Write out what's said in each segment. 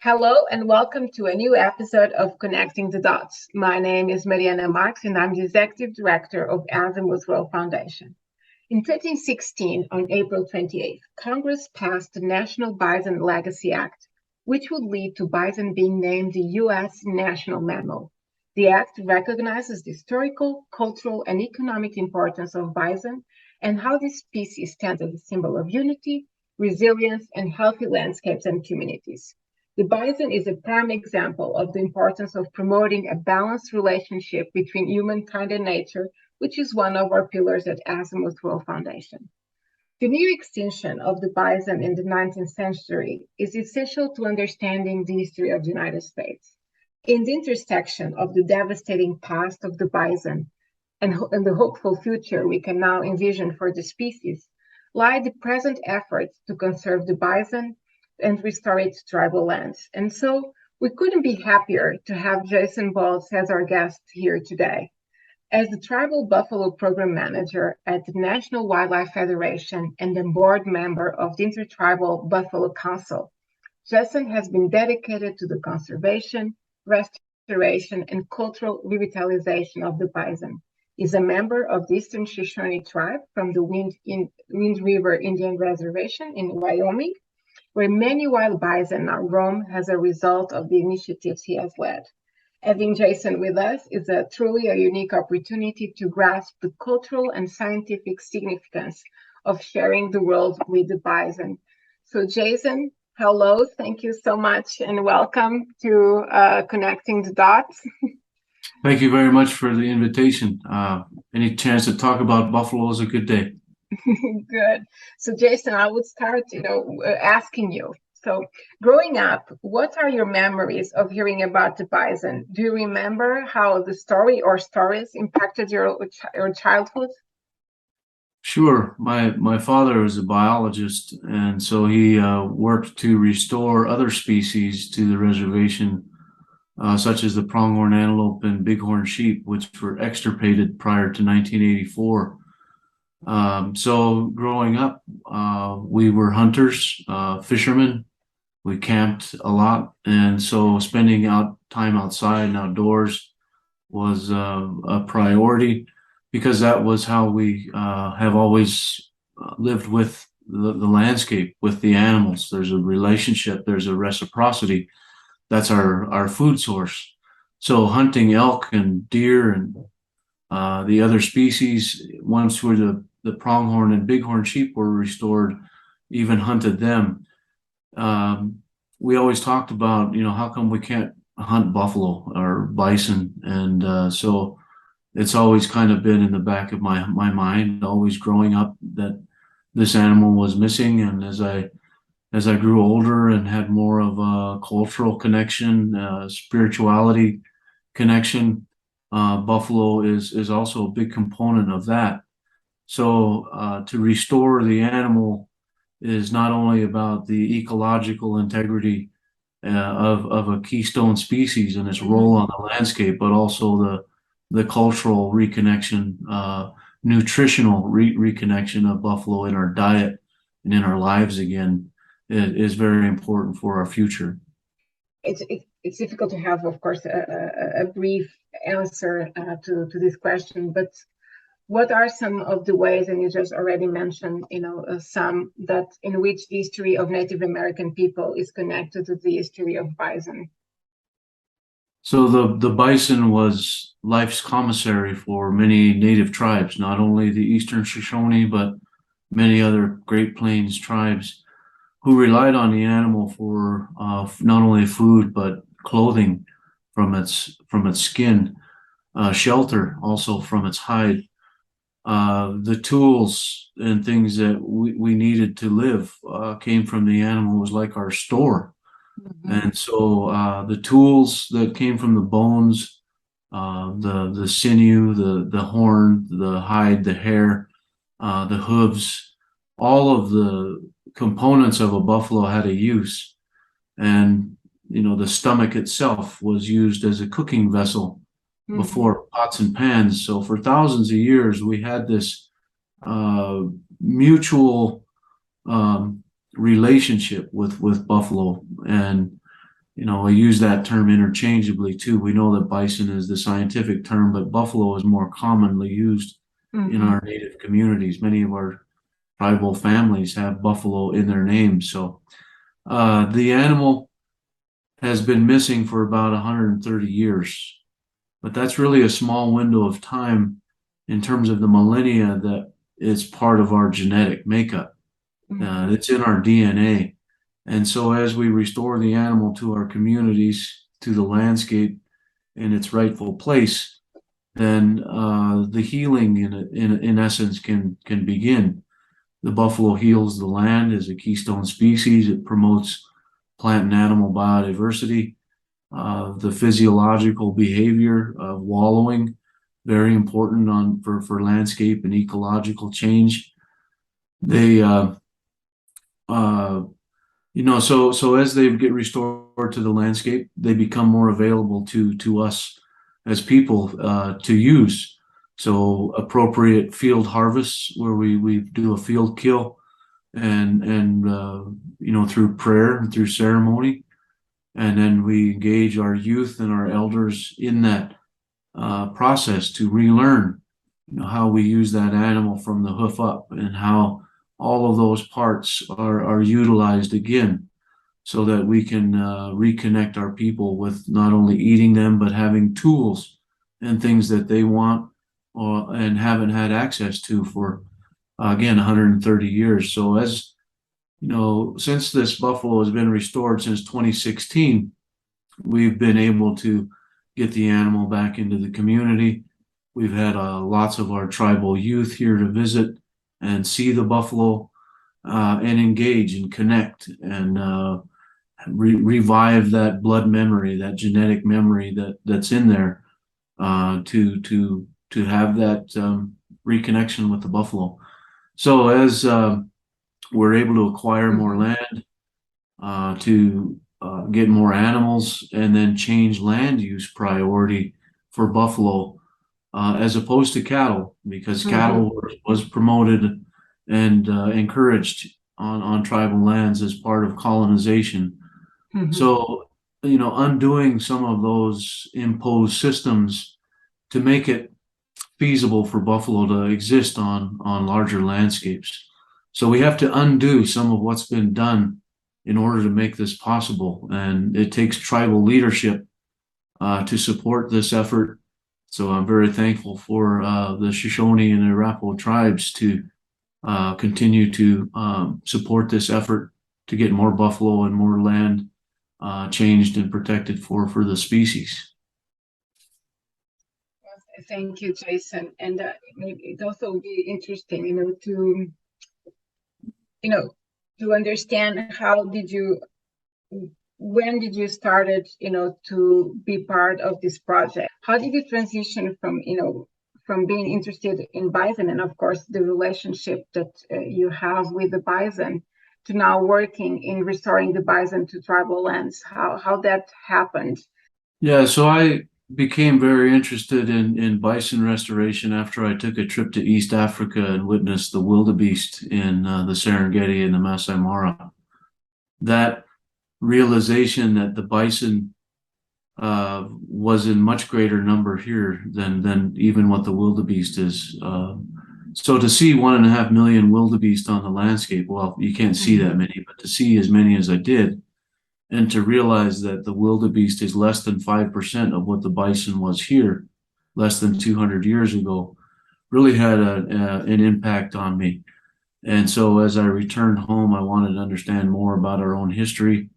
Hello and welcome to a new episode of Connecting the Dots. My name is Mariana Marx and I'm the Executive Director of Azimuth World Foundation. In 2016, on April 28th, Congress passed the National Bison Legacy Act, which would lead to bison being named the US National Mammal. The act recognizes the historical, cultural, and economic importance of bison and how this species stands as a symbol of unity, resilience, and healthy landscapes and communities. The bison is a prime example of the importance of promoting a balanced relationship between humankind and nature, which is one of our pillars at Azimuth World Foundation. The near extinction of the bison in the 19th century is essential to understanding the history of the United States. In the intersection of the devastating past of the bison and the hopeful future we can now envision for the species, lie the present efforts to conserve the bison and restore its tribal lands. And so we couldn't be happier to have Jason Balls as our guest here today. As the Tribal Buffalo Program Manager at the National Wildlife Federation and a board member of the Intertribal Buffalo Council, Jason has been dedicated to the conservation, restoration, and cultural revitalization of the bison. He's a member of the Eastern Shoshone tribe from the Wind River Indian Reservation in Wyoming, where many wild bison now roam as a result of the initiatives he has led. Having Jason with us is truly a unique opportunity to grasp the cultural and scientific significance of sharing the world with the bison. So Jason, hello, thank you so much and welcome to Connecting the Dots. Thank you very much for the invitation. Any chance to talk about buffalo is a good day. Good. So Jason, I would start, asking you. So growing up, what are your memories of hearing about the bison? Do you remember how the story or stories impacted your childhood? Sure. My father was a biologist, and so he worked to restore other species to the reservation, such as the pronghorn antelope and bighorn sheep, which were extirpated prior to 1984. So growing up, we were hunters, fishermen. We camped a lot, and so spending time outside and outdoors was a priority because that was how we have always lived with the landscape, with the animals. There's a relationship, there's a reciprocity. That's our food source. So hunting elk and deer and the other species, once where the pronghorn and bighorn sheep were restored, even hunted them. We always talked about, how come we can't hunt buffalo or bison? And so it's always kind of been in the back of my mind, always growing up, that this animal was missing. And as I grew older and had more of a cultural connection, spirituality connection, buffalo is also a big component of that. So to restore the animal is not only about the ecological integrity of a keystone species and its role on the landscape, but also the cultural reconnection, nutritional reconnection of buffalo in our diet and in our lives again is very important for our future. It's difficult to have, of course, a brief answer to this question, but what are some of the ways, and you just already mentioned, some that in which the history of Native American people is connected to the history of bison? So the bison was life's commissary for many native tribes, not only the Eastern Shoshone, but many other Great Plains tribes who relied on the animal for not only food, but clothing from its skin, shelter also from its hide. The tools and things that we needed to live came from the animal. It was like our store. And so the tools that came from the bones, the sinew, the horn, the hide, the hair, the hooves, all of the components of a buffalo had a use. And, the stomach itself was used as a cooking vessel before pots and pans. So for thousands of years, we had this mutual relationship with buffalo. And we use that term interchangeably too. We know that bison is the scientific term, but buffalo is more commonly used in our native communities. Many of our tribal families have buffalo in their names. So the animal has been missing for about 130 years, but that's really a small window of time in terms of the millennia that it's part of our genetic makeup. It's in our DNA. And so as we restore the animal to our communities, to the landscape in its rightful place, then the healing in essence can begin. The buffalo heals the land as a keystone species. It promotes plant and animal biodiversity. The physiological behavior of wallowing, very important for landscape and ecological change. They so as they get restored to the landscape, they become more available to us as people to use. So appropriate field harvests where we do a field kill and through prayer and through ceremony, and then we engage our youth and our elders in that process to relearn how we use that animal from the hoof up and how all of those parts are utilized again so that we can reconnect our people with not only eating them, but having tools and things that they want and haven't had access to for, again, 130 years. So as you know, since this buffalo has been restored since 2016, we've been able to get the animal back into the community. We've had lots of our tribal youth here to visit and see the buffalo and engage and connect and revive that blood memory, that genetic memory that's in there to have that reconnection with the buffalo. So as we're able to acquire more land, to get more animals, and then change land use priority for buffalo as opposed to cattle, because cattle was promoted and encouraged on tribal lands as part of colonization. So, undoing some of those imposed systems to make it feasible for buffalo to exist on larger landscapes. So we have to undo some of what's been done in order to make this possible. And it takes tribal leadership to support this effort. So I'm very thankful for the Shoshone and Arapaho tribes to continue to support this effort to get more buffalo and more land changed and protected for the species. Thank you, Jason. And it also would be interesting, to understand when did you started, to be part of this project? How did you transition from being interested in bison and of course the relationship that you have with the bison to now working in restoring the bison to tribal lands? How that happened? Yeah, so I became very interested in bison restoration after I took a trip to East Africa and witnessed the wildebeest in the Serengeti and the Masai Mara. That realization that the bison was in much greater number here than even what the wildebeest is. So to see 1.5 million wildebeest on the landscape, well, you can't see that many, but to see as many as I did, and to realize that the wildebeest is less than 5% of what the bison was here less than 200 years ago, really had an impact on me. And so as I returned home, I wanted to understand more about our own history.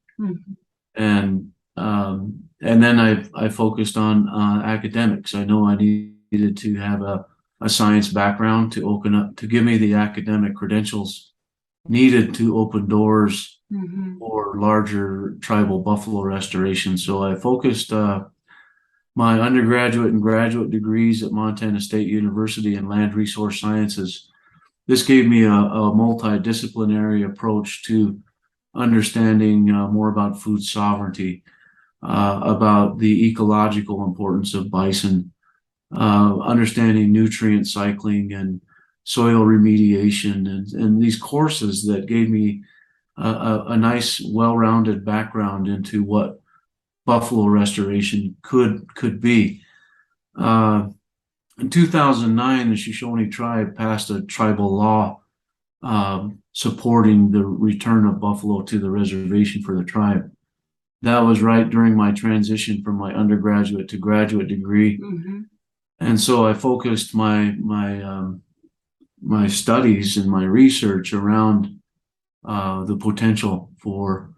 And then I focused on academics. I know I needed to have a science background to give me the academic credentials needed to open doors for larger tribal buffalo restoration. So I focused my undergraduate and graduate degrees at Montana State University in land resource sciences. This gave me a multidisciplinary approach to understanding more about food sovereignty, about the ecological importance of bison, understanding nutrient cycling and soil remediation, and these courses that gave me a nice, well-rounded background into what buffalo restoration could be. In 2009, the Shoshone tribe passed a tribal law supporting the return of buffalo to the reservation for the tribe. That was right during my transition from my undergraduate to graduate degree. Mm-hmm. And so I focused my studies and my research around the potential for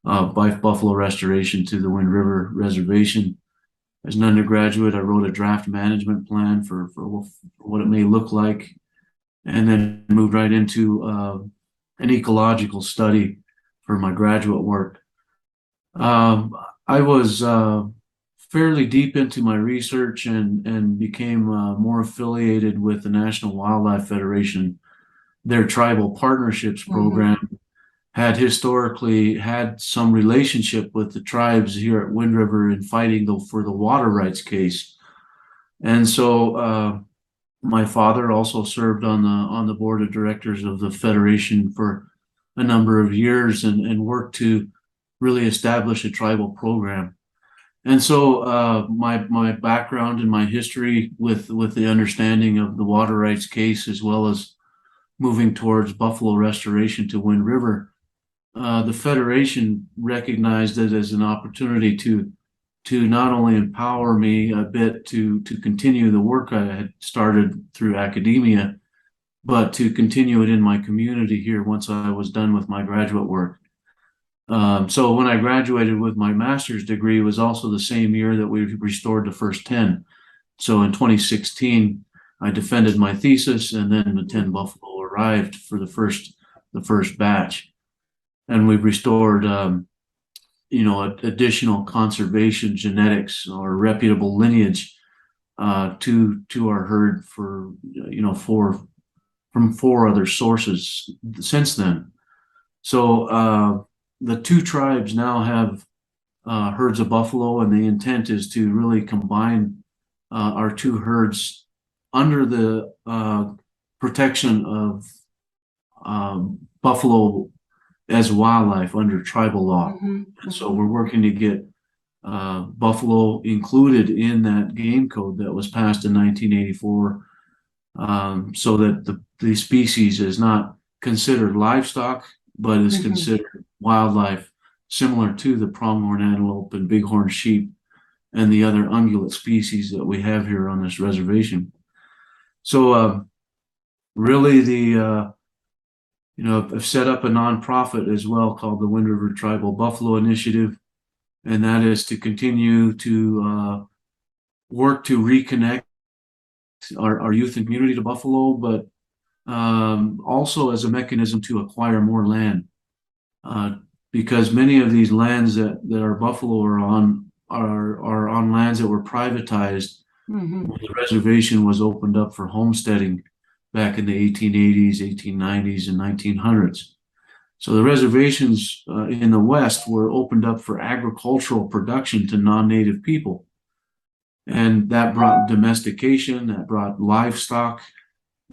buffalo restoration to the Wind River Reservation. As an undergraduate, I wrote a draft management plan for what it may look like, and then moved right into an ecological study for my graduate work. I was fairly deep into my research and became more affiliated with the National Wildlife Federation. Their tribal partnerships program had historically had some relationship with the tribes here at Wind River in fighting for the water rights case. And so my father also served on the board of directors of the Federation for a number of years and worked to really establish a tribal program. And so my background and my history with the understanding of the water rights case, as well as moving towards buffalo restoration to Wind River, the Federation recognized it as an opportunity to not only empower me a bit to continue the work I had started through academia, but to continue it in my community here once I was done with my graduate work. So when I graduated with my master's degree, it was also the same year that we restored the first 10. So in 2016, I defended my thesis, and then the 10 buffalo arrived for the first batch. And we've restored additional conservation genetics or reputable lineage to our herd from 4 other sources since then. So the 2 tribes now have herds of buffalo, and the intent is to really combine our 2 herds under the protection of buffalo as wildlife under tribal law. And so we're working to get buffalo included in that game code that was passed in 1984, so that the species is not considered livestock, but is considered wildlife, similar to the pronghorn antelope and bighorn sheep and the other ungulate species that we have here on this reservation. So really I've set up a nonprofit as well called the Wind River Tribal Buffalo Initiative, and that is to continue to work to reconnect our youth and community to buffalo, but also as a mechanism to acquire more land, because many of these lands that our buffalo are on lands that were privatized when the reservation was opened up for homesteading back in the 1880s, 1890s, and 1900s. So the reservations in the West were opened up for agricultural production to non-native people. And that brought domestication, that brought livestock,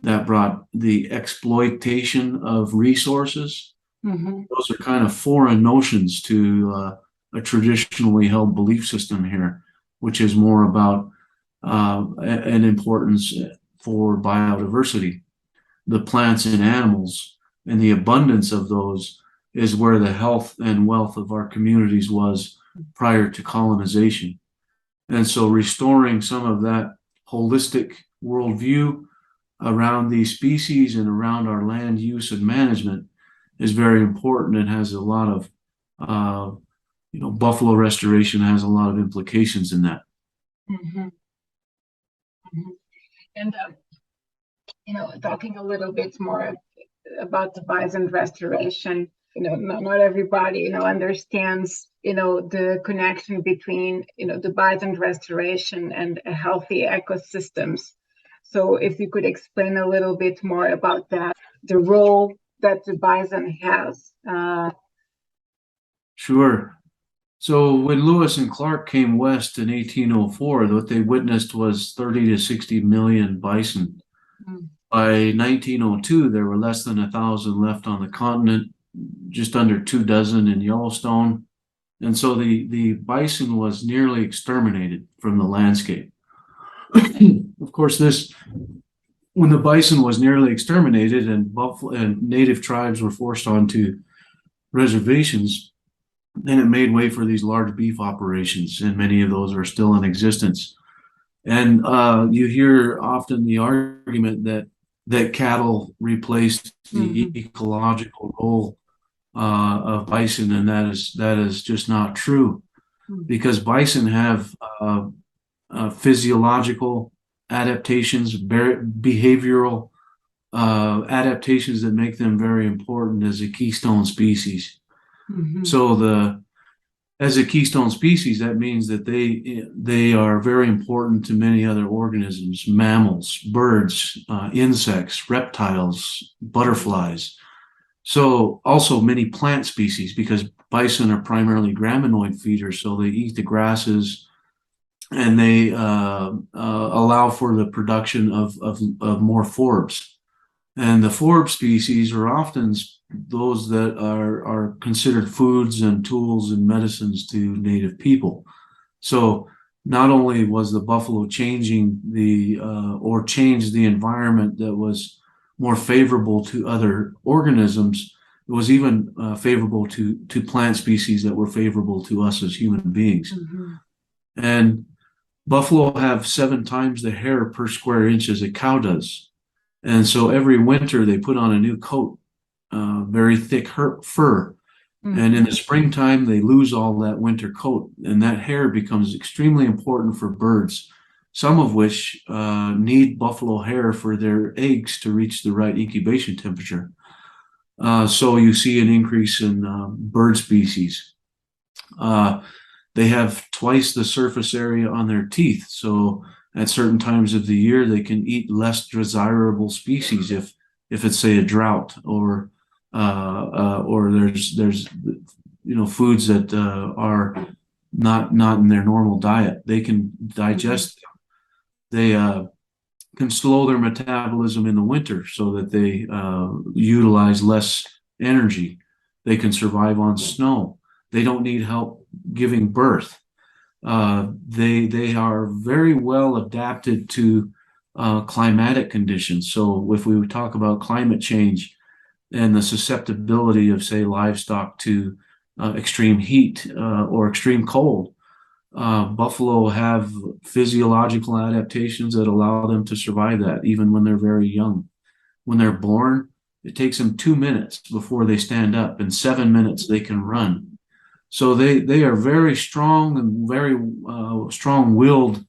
that brought the exploitation of resources. Those are kind of foreign notions to a traditionally held belief system here, which is more about an importance for biodiversity. The plants and animals and the abundance of those is where the health and wealth of our communities was prior to colonization. And so restoring some of that holistic worldview around these species and around our land use and management is very important, and has a lot of, buffalo restoration has a lot of implications in that. And talking a little bit more about the bison restoration, not everybody understands the connection between the bison restoration and healthy ecosystems. So if you could explain a little bit more about that, the role that the bison has. Sure. So when Lewis and Clark came west in 1804, what they witnessed was 30 to 60 million bison. By 1902, there were less than 1,000 left on the continent, just under 2 dozen in Yellowstone, And so the bison was nearly exterminated from the landscape. Of course, when the bison was nearly exterminated and buffalo and native tribes were forced onto reservations, then it made way for these large beef operations, and many of those are still in existence. And you hear often the argument that cattle replaced the ecological role of bison, and that is just not true, because bison have physiological adaptations, behavioral adaptations that make them very important as a keystone species. So as a keystone species, that means that they are very important to many other organisms, mammals, birds, insects, reptiles, butterflies. So also many plant species, because bison are primarily graminoid feeders, so they eat the grasses, and they allow for the production of more forbs. And the forb species are often those that are considered foods and tools and medicines to native people. So not only was the buffalo changing or changed the environment that was more favorable to other organisms, it was even favorable to plant species that were favorable to us as human beings. And buffalo have 7 times the hair per square inch as a cow does. And so every winter they put on a new coat, very thick fur. And in the springtime, they lose all that winter coat, and that hair becomes extremely important for birds, some of which need buffalo hair for their eggs to reach the right incubation temperature. So you see an increase in bird species. They have twice the surface area on their teeth. So at certain times of the year, they can eat less desirable species if it's, say, a drought, or there's foods that are not in their normal diet. They can digest them. They can slow their metabolism in the winter so that they utilize less energy. They can survive on snow. They don't need help giving birth. They are very well adapted to climatic conditions. So if we talk about climate change and the susceptibility of, say, livestock to extreme heat or extreme cold, buffalo have physiological adaptations that allow them to survive that, even when they're very young. When they're born, it takes them 2 minutes before they stand up. In 7 minutes, they can run. So they are very strong and very strong-willed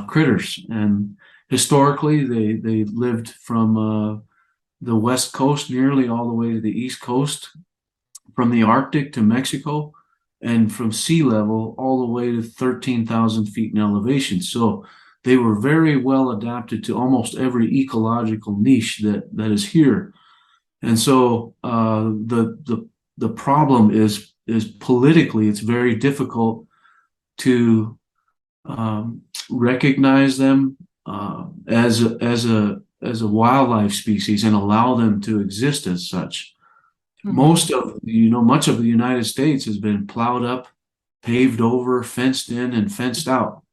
critters. And historically, they lived from the West Coast nearly all the way to the East Coast, from the Arctic to Mexico, and from sea level all the way to 13,000 feet in elevation. So they were very well adapted to almost every ecological niche that is here. And so the problem is politically, it's very difficult to recognize them as a wildlife species and allow them to exist as such. Much of the United States has been plowed up, paved over, fenced in, and fenced out.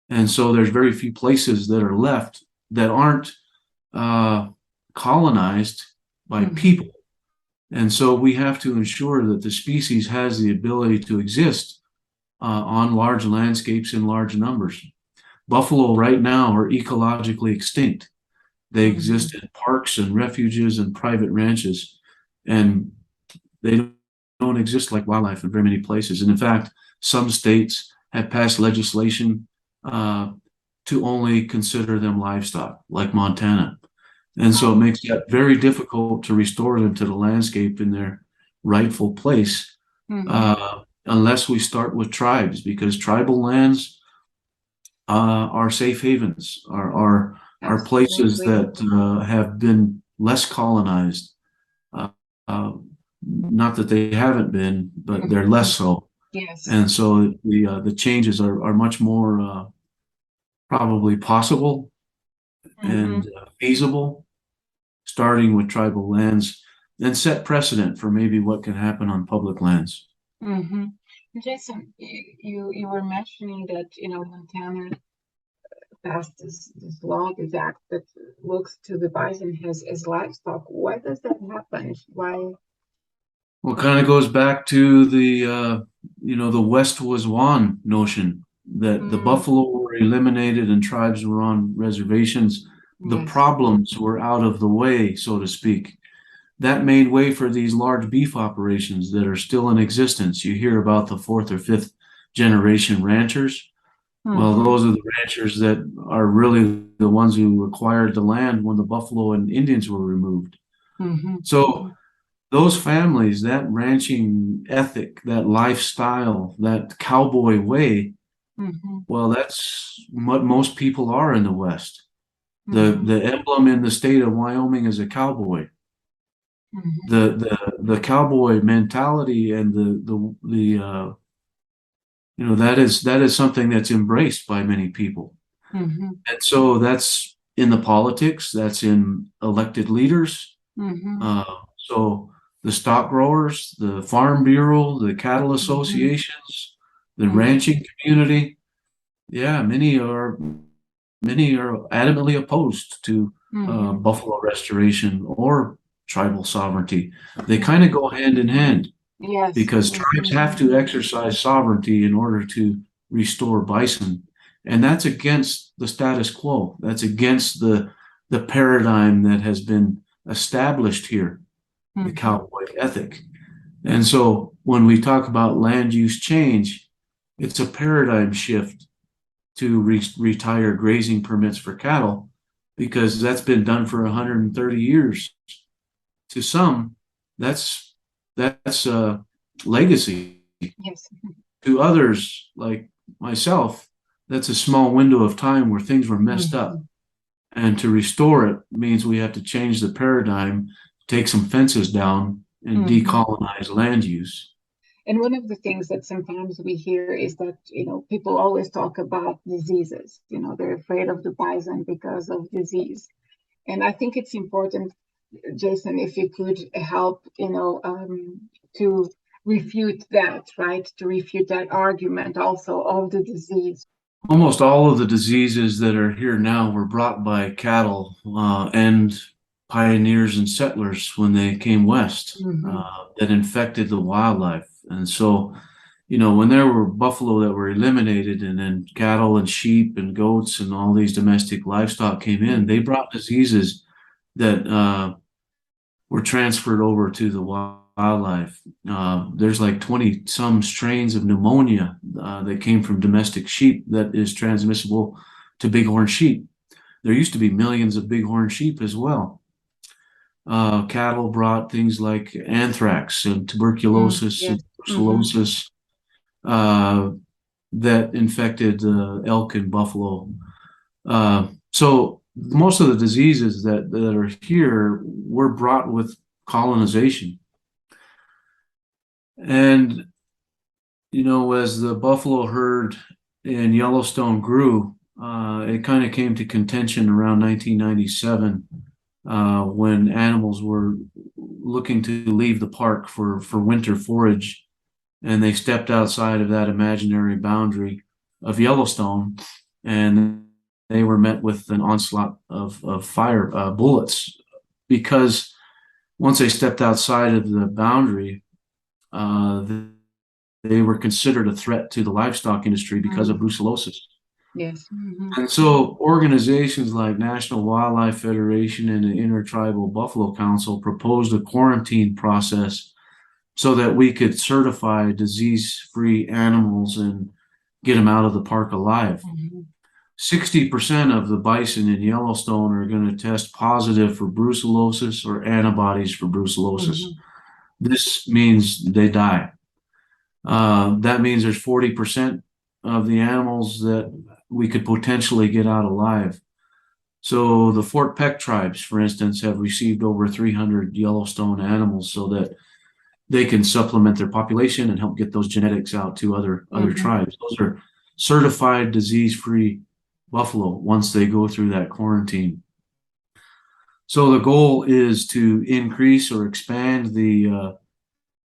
And so there's very few places that are left that aren't colonized by people. And so we have to ensure that the species has the ability to exist on large landscapes in large numbers. Buffalo right now are ecologically extinct. They exist in parks and refuges and private ranches, and they don't exist like wildlife in very many places. And in fact, some states have passed legislation to only consider them livestock, like Montana. And so it makes it very difficult to restore them to the landscape in their rightful place, unless we start with tribes, because tribal lands are safe havens, are places that have been less colonized. Not that they haven't been, but they're less so. Yes. And so the changes are much more probably possible and feasible, starting with tribal lands, and set precedent for maybe what can happen on public lands. Mm-hmm. Jason, you were mentioning that Montana passed this law, this act that looks to the bison as livestock. Why does that happen? Why? Well, it kind of goes back to the West was won notion that the Mm, buffalo were eliminated and tribes were on reservations. The yes. problems were out of the way, so to speak. That made way for these large beef operations that are still in existence. You hear about the fourth or fifth generation ranchers. Well, Mm-hmm. those are the ranchers that are really the ones who acquired the land when the buffalo and Indians were removed. Mm-hmm. So those families, that ranching ethic, that lifestyle, that cowboy way, Mm-hmm. well, that's what most people are in the West. The Mm-hmm. the emblem in the state of Wyoming is a cowboy. Mm-hmm. The cowboy mentality and that is something that's embraced by many people. Mm-hmm. And so that's in the politics, that's in elected leaders. Mm-hmm. Uh, so the stock growers, the farm bureau, the cattle Mm-hmm. associations, the Mm-hmm. ranching community, yeah, many are adamantly opposed to Mm-hmm. buffalo restoration or tribal sovereignty. They kind of Mm-hmm. go hand in hand Yes. because tribes Mm-hmm. have to exercise sovereignty in order to restore bison. And that's against the status quo. That's against the paradigm that has been established here, the Mm-hmm. cowboy ethic. And so when we talk about land use change, it's a paradigm shift to retire grazing permits for cattle because that's been done for 130 years. To some, that's that's a legacy. Yes. To others, like myself, that's a small window of time where things were messed Mm-hmm. up. And to restore it means we have to change the paradigm, take some fences down, and Mm-hmm. decolonize land use. And one of the things that sometimes we hear is that, people always talk about diseases. They're afraid of the bison because of disease. And I think it's important, Jason, if you could help, to refute that, right? To refute that argument also of the disease. Almost all of the diseases that are here now were brought by cattle and pioneers and settlers when they came west Mm-hmm. that infected the wildlife. And so, when there were buffalo that were eliminated and then cattle and sheep and goats and all these domestic livestock came in, they Mm-hmm. brought diseases that were transferred over to the wildlife. There's like 20 some strains of pneumonia that came from domestic sheep that is transmissible to bighorn sheep. There used to be millions of bighorn sheep as well. Cattle brought things like anthrax and tuberculosis Yes. and Mm-hmm. brucellosis uh, that infected elk and buffalo. So most of the diseases that are here were brought with colonization. And, as the buffalo herd in Yellowstone grew, it kind of came to contention around 1997 when animals were looking to leave the park for winter forage. And they stepped outside of that imaginary boundary of Yellowstone and they were met with an onslaught of fire bullets because once they stepped outside of the boundary, uh, they were considered a threat to the livestock industry because of Mm-hmm. brucellosis. Yes. Mm-hmm. And so organizations like National Wildlife Federation and the Intertribal Buffalo Council proposed a quarantine process so that we could certify disease-free animals and get them out of the park alive. Mm-hmm. 60% of the bison in Yellowstone are going to test positive for brucellosis or antibodies for brucellosis. Mm-hmm. This means they die. That means there's 40% of the animals that we could potentially get out alive. So the Fort Peck tribes, for instance, have received over 300 Yellowstone animals so that they can supplement their population and help get those genetics out to other Mm-hmm. tribes. Those are certified disease-free buffalo once they go through that quarantine. So the goal is to increase or expand the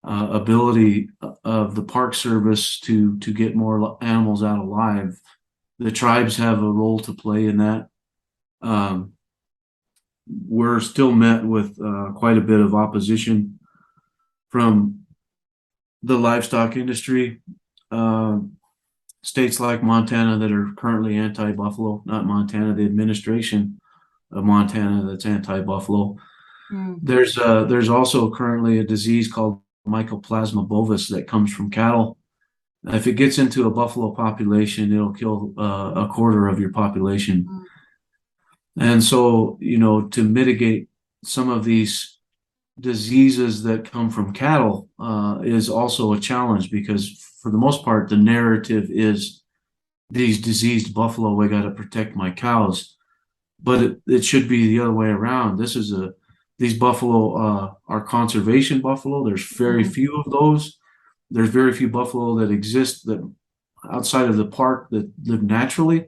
ability of the Park Service to get more animals out alive. The tribes have a role to play in that. We're still met with quite a bit of opposition from the livestock industry. States like Montana that are currently anti-buffalo, not Montana, the administration of Montana that's anti-buffalo. There's also currently a disease called Mycoplasma bovis that comes from cattle. If it gets into a buffalo population, it'll kill a quarter of your population. And so, to mitigate some of these diseases that come from cattle is also a challenge, because for the most part, the narrative is these diseased buffalo, we got to protect my cows. But it should be the other way around. These buffalo are conservation buffalo. There's very few of those. There's very few buffalo that exist that outside of the park that live naturally.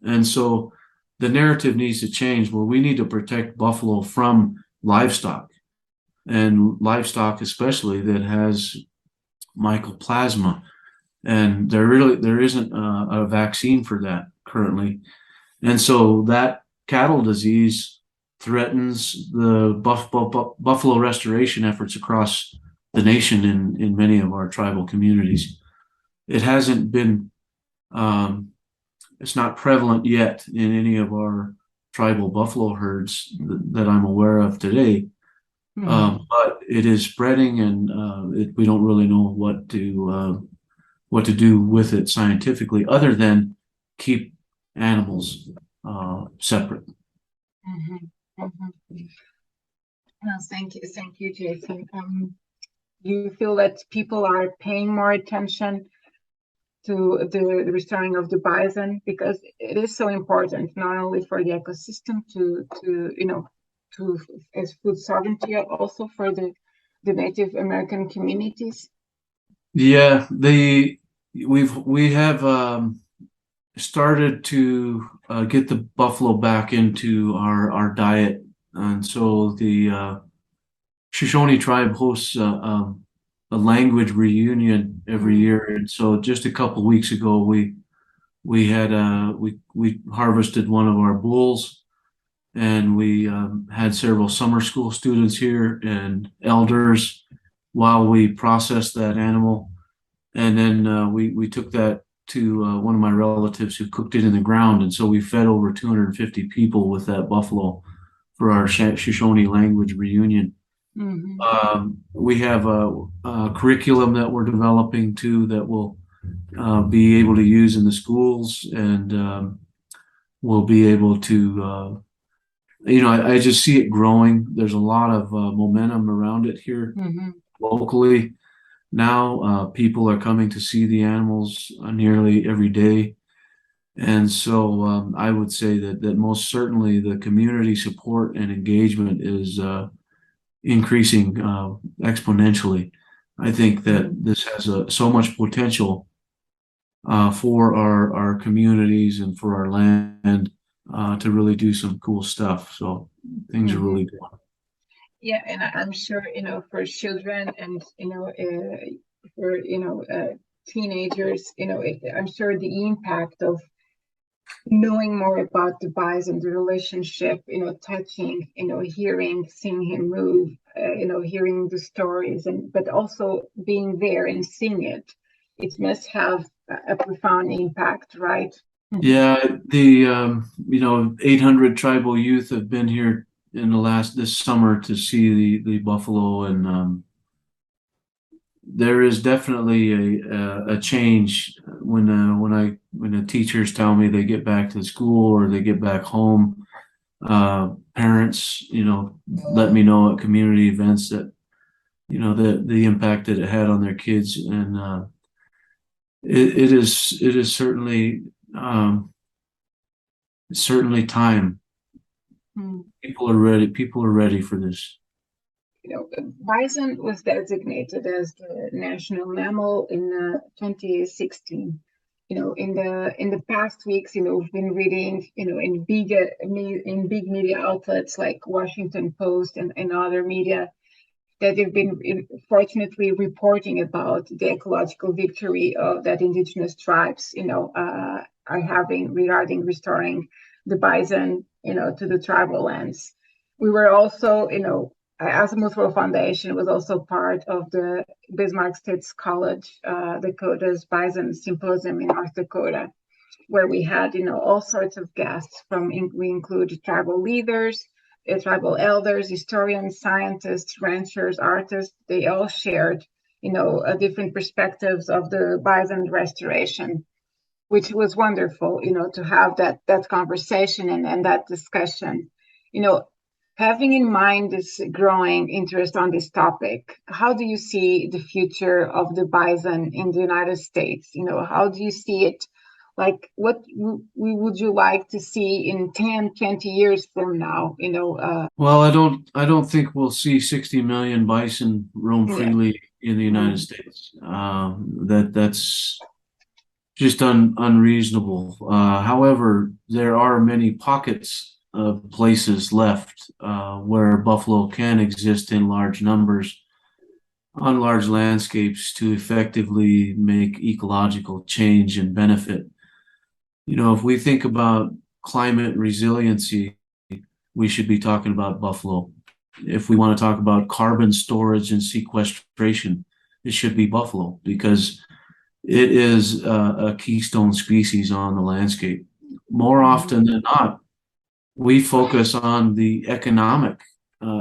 And so the narrative needs to change, where we need to protect buffalo from livestock, and livestock especially that has mycoplasma. And there isn't a vaccine for that currently. And so that cattle disease threatens the buffalo restoration efforts across the nation in many of our tribal communities. It hasn't been, it's not prevalent yet in any of our tribal buffalo herds that I'm aware of today. But it is spreading, and we don't really know what to do with it scientifically, other than keep animals separate. Thank you, Jason. You feel that people are paying more attention to the restoring of the bison, because it is so important, not only for the ecosystem to as food sovereignty, also for the Native American communities. Yeah, we have started to get the buffalo back into our diet, and so the Shoshone tribe hosts a language reunion every year. And so just a couple weeks ago, we harvested one of our bulls, and we had several summer school students here and elders while we processed that animal. And then we took that to one of my relatives who cooked it in the ground. And so we fed over 250 people with that buffalo for our Shoshone language reunion. We have a curriculum that we're developing too that will be able to use in the schools, and we'll be able to, I just see it growing. There's a lot of momentum around it here locally. Now people are coming to see the animals nearly every day. And so I would say that most certainly the community support and engagement is increasing exponentially. I think that this has so much potential for our communities and for our land to really do some cool stuff. So things are really good. Yeah, and I'm sure, for children and, for, teenagers, I'm sure the impact of knowing more about the bison, the relationship, touching, hearing, seeing him move, hearing the stories, but also being there and seeing it must have a profound impact, right? Yeah, the 800 tribal youth have been here in this summer to see the buffalo, and there is definitely a change when the teachers tell me they get back to school or they get back home. Parents, let me know at community events that the impact that it had on their kids, and it is certainly time. People are ready. People are ready for this. Bison was designated as the national mammal in 2016. In the past weeks, we've been reading, in big media outlets like Washington Post and other media, that they've been fortunately reporting about the ecological victory that indigenous tribes, are having regarding restoring the bison, to the tribal lands. We were also, Azimuth World Foundation was also part of the Bismarck State College, Dakota's Bison Symposium in North Dakota, where we had, all sorts of guests we include tribal leaders, tribal elders, historians, scientists, ranchers, artists. They all shared, different perspectives of the bison restoration, which was wonderful, to have that conversation and that discussion. Having in mind this growing interest on this topic, how do you see the future of the bison in the United States? How do you see it? Like, what would you like to see in 10, 20 years from now? Well, I don't think we'll see 60 million bison roam Yeah. freely in the United States. That's just unreasonable. However, there are many pockets of places left where buffalo can exist in large numbers on large landscapes to effectively make ecological change and benefit. If we think about climate resiliency, we should be talking about buffalo. If we want to talk about carbon storage and sequestration, it should be buffalo because it is a keystone species on the landscape. More often than not, we focus on the economic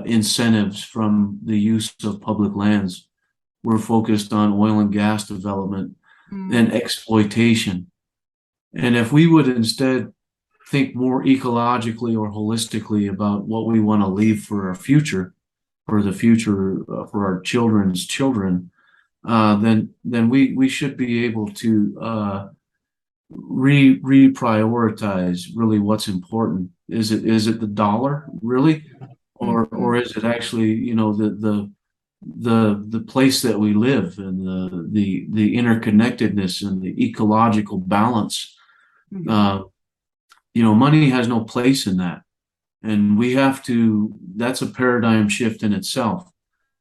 incentives from the use of public lands. We're focused on oil and gas development and exploitation. And if we would instead think more ecologically or holistically about what we want to leave for our future, for the future, for our children's children, then we should be able to reprioritize really what's important. Is it the dollar really, or is it actually the place that we live and the interconnectedness and the ecological balance? Money has no place in that, and we have to. That's a paradigm shift in itself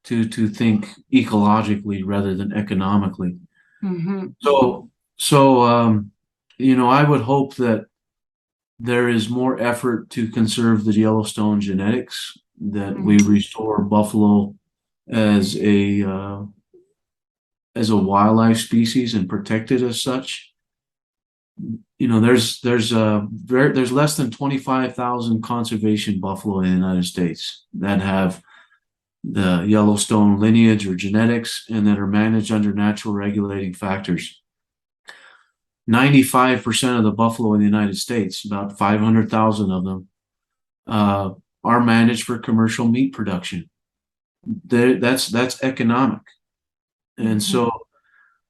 to think ecologically rather than economically. I would hope that there is more effort to conserve the Yellowstone genetics, that we restore buffalo as a wildlife species and protect it as such. There's less than 25,000 conservation buffalo in the United States that have the Yellowstone lineage or genetics and that are managed under natural regulating factors. 95% of the buffalo in the United States, about 500,000 of them, are managed for commercial meat production. That's economic. And so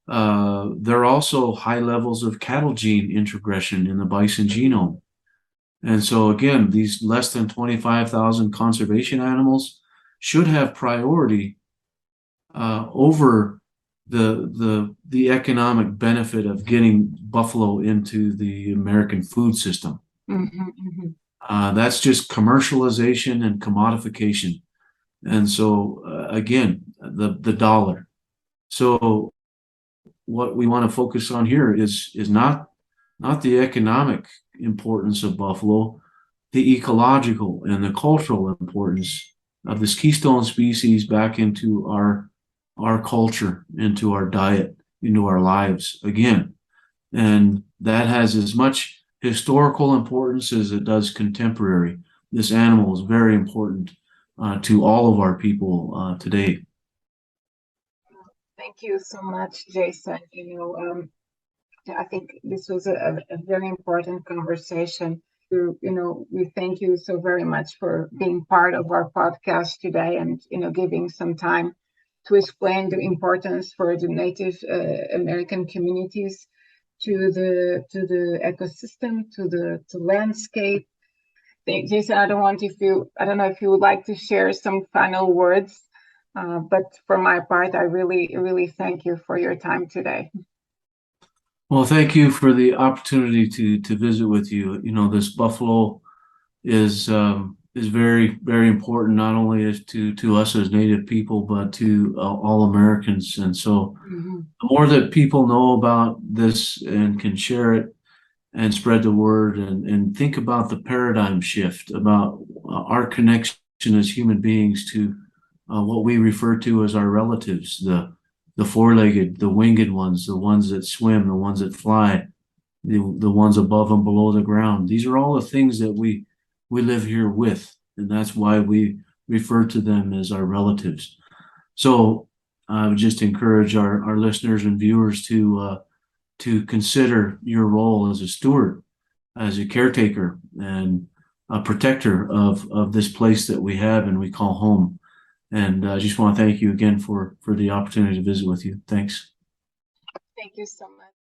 there are also high levels of cattle gene introgression in the bison genome. And so again, these less than 25,000 conservation animals should have priority over the economic benefit of getting buffalo into the American food system. That's just commercialization and commodification. And so again, the dollar. So what we want to focus on here is not the economic importance of buffalo, the ecological and the cultural importance of this keystone species back into our culture, into our diet, into our lives again. And that has as much historical importance as it does contemporary. This animal is very important to all of our people today. Thank you so much, Jason. I think this was a very important conversation. We thank you so very much for being part of our podcast today and, giving some time to explain the importance for the Native American communities to the ecosystem, to the landscape. Jason, I don't know if you would like to share some final words, but for my part, I really, really thank you for your time today. Well, thank you for the opportunity to visit with you. This buffalo is is very, very important, not only as to us as Native people, but to all Americans. And so Mhm. the more that people know about this and can share it and spread the word and think about the paradigm shift about our connection as human beings to what we refer to as our relatives, the four-legged, the winged ones, the ones that swim, the ones that fly, the ones above and below the ground. These are all the things that we live here with, and that's why we refer to them as our relatives. So I would just encourage our listeners and viewers to consider your role as a steward, as a caretaker, and a protector of this place that we have and we call home. And I just want to thank you again for the opportunity to visit with you. Thanks. Thank you so much.